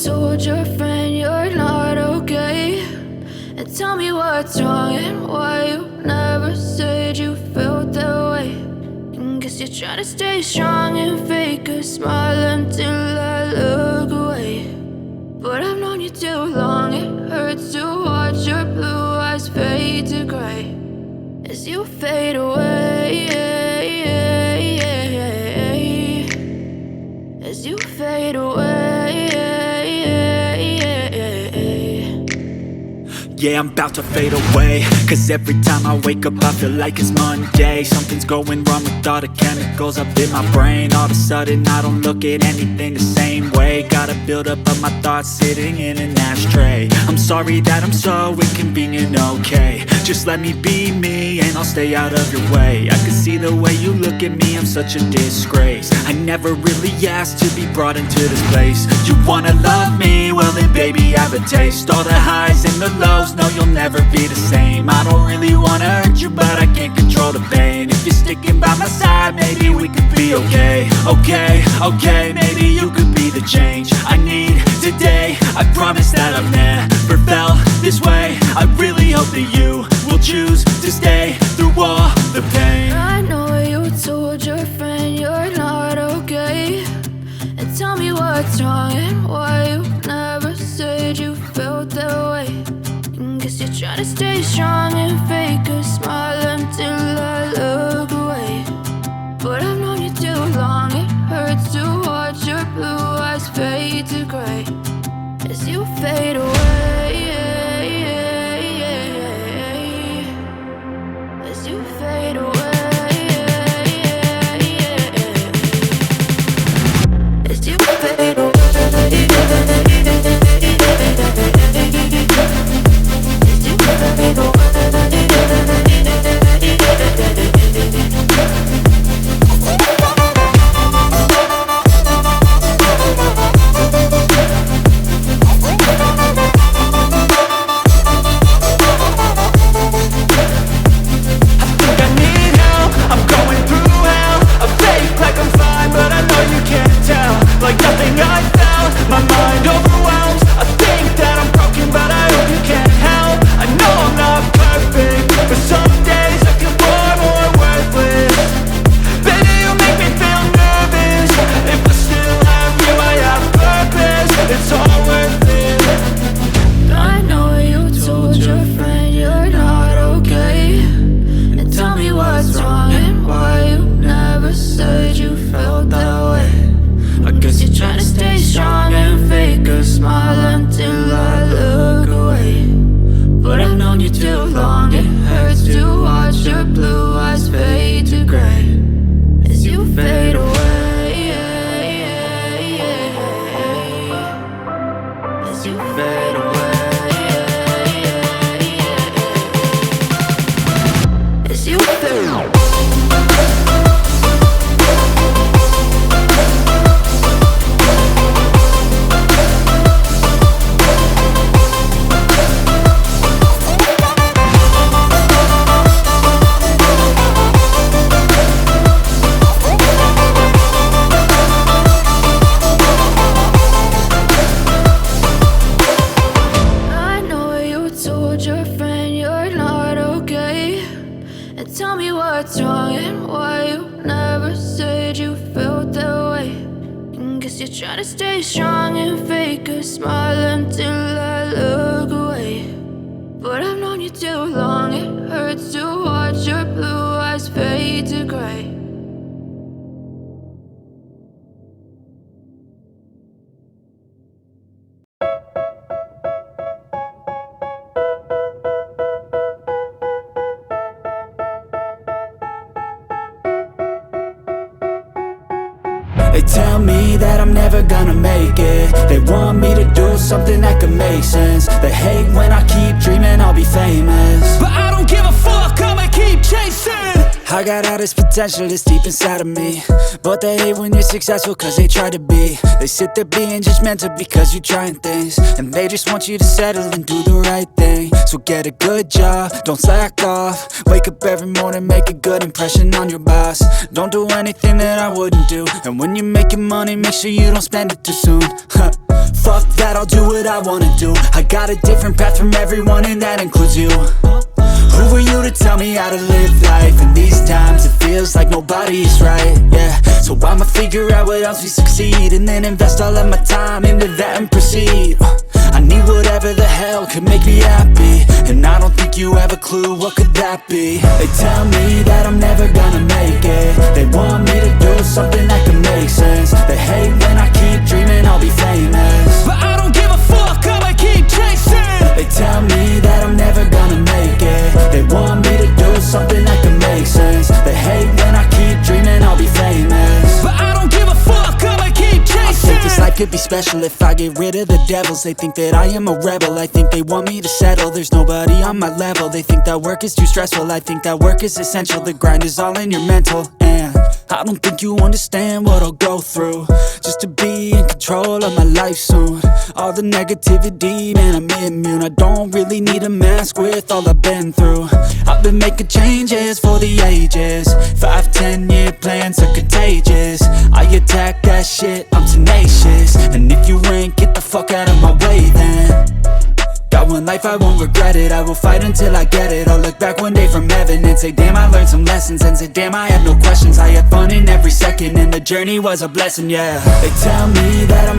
told your friend you're not okay, and tell me what's wrong and why you never said you felt that way. And guess you're trying to stay strong and fake a smile until I look away. But I've known you too long, it hurts to watch your blue eyes fade to gray as you fade away, as you fade away. Yeah, I'm about to fade away, cause every time I wake up I feel like it's Monday. Something's going wrong with all the chemicals up in my brain. All of a sudden I don't look at anything the same way. Got a build up of my thoughts sitting in an ashtray. I'm sorry that I'm so inconvenient, okay. Just let me be me and I'll stay out of your way. I can see the way you look at me, I'm such a disgrace. I never really asked to be brought into this place. You wanna love me? Well then baby have a taste. All the highs and the lows, no, you'll never be the same. I don't really wanna hurt you, but I can't control the pain. If you're sticking by my side, maybe we could be okay. Okay, maybe you could be the change I need today. I promise that I've never felt this way. I really hope that you will choose to stay through all the pain. I know you told your friend you're not okay, and tell me what's wrong and why you never said you felt that way. Guess you're trying to stay strong and fake a smile until I look away. But I've known you too long, it hurts to watch your blue eyes fade to gray as you fade away, as you fade away, as you fade away. They tell me that I'm never gonna make it. They want me to do something that could make sense. They hate when I keep dreaming I'll be famous, but I don't give a fuck, I'ma keep chasing. I got all this potential that's deep inside of me, but they hate when you're successful cause they try to be. They sit there being judgmental because you're trying things, and they just want you to settle and do the right thing. So get a good job, don't slack off. Wake up every morning, make a good impression on your boss. Don't do anything that I wouldn't do, and when you're making money, make sure you don't spend it too soon. Fuck that, I'll do what I wanna do. I got a different path from everyone and that includes you. Who are you to tell me how to live life? In these times it feels like nobody is right, yeah. So I'ma figure out what else we succeed, and then invest all of my time into that and proceed. I need whatever the hell could make me happy, and I don't think you have a clue what could that be. They tell me that I'm never gonna make it. They want me to do something that can make sense. They hate when I keep dreaming I'll be famous, but I don't give a fuck, I'ma keep chasing. They tell me that I'm never gonna make it. They want me to do something that can make sense. They hate when I keep dreaming I'll be famous, but I don't give a fuck, I'ma keep chasing. I think this life could be special if I get rid of the devils. They think that I am a rebel, I think they want me to settle. There's nobody on my level. They think that work is too stressful, I think that work is essential. The grind is all in your mental, and I don't think you understand what I'll go through just to be in control of my life soon. All the negativity, man, I'm immune. I don't really need a mask with all I've been through. I've been making changes for the ages. 5-10 year plans are contagious. I attack that shit, I'm tenacious. And if you ain't, get the fuck out of my way then. Got one life, I won't regret it. I will fight until I get it. I'll look back one day from heaven and say, damn, I learned some lessons. And say, damn, I had no questions. I had fun in every second, and the journey was a blessing, yeah. They tell me that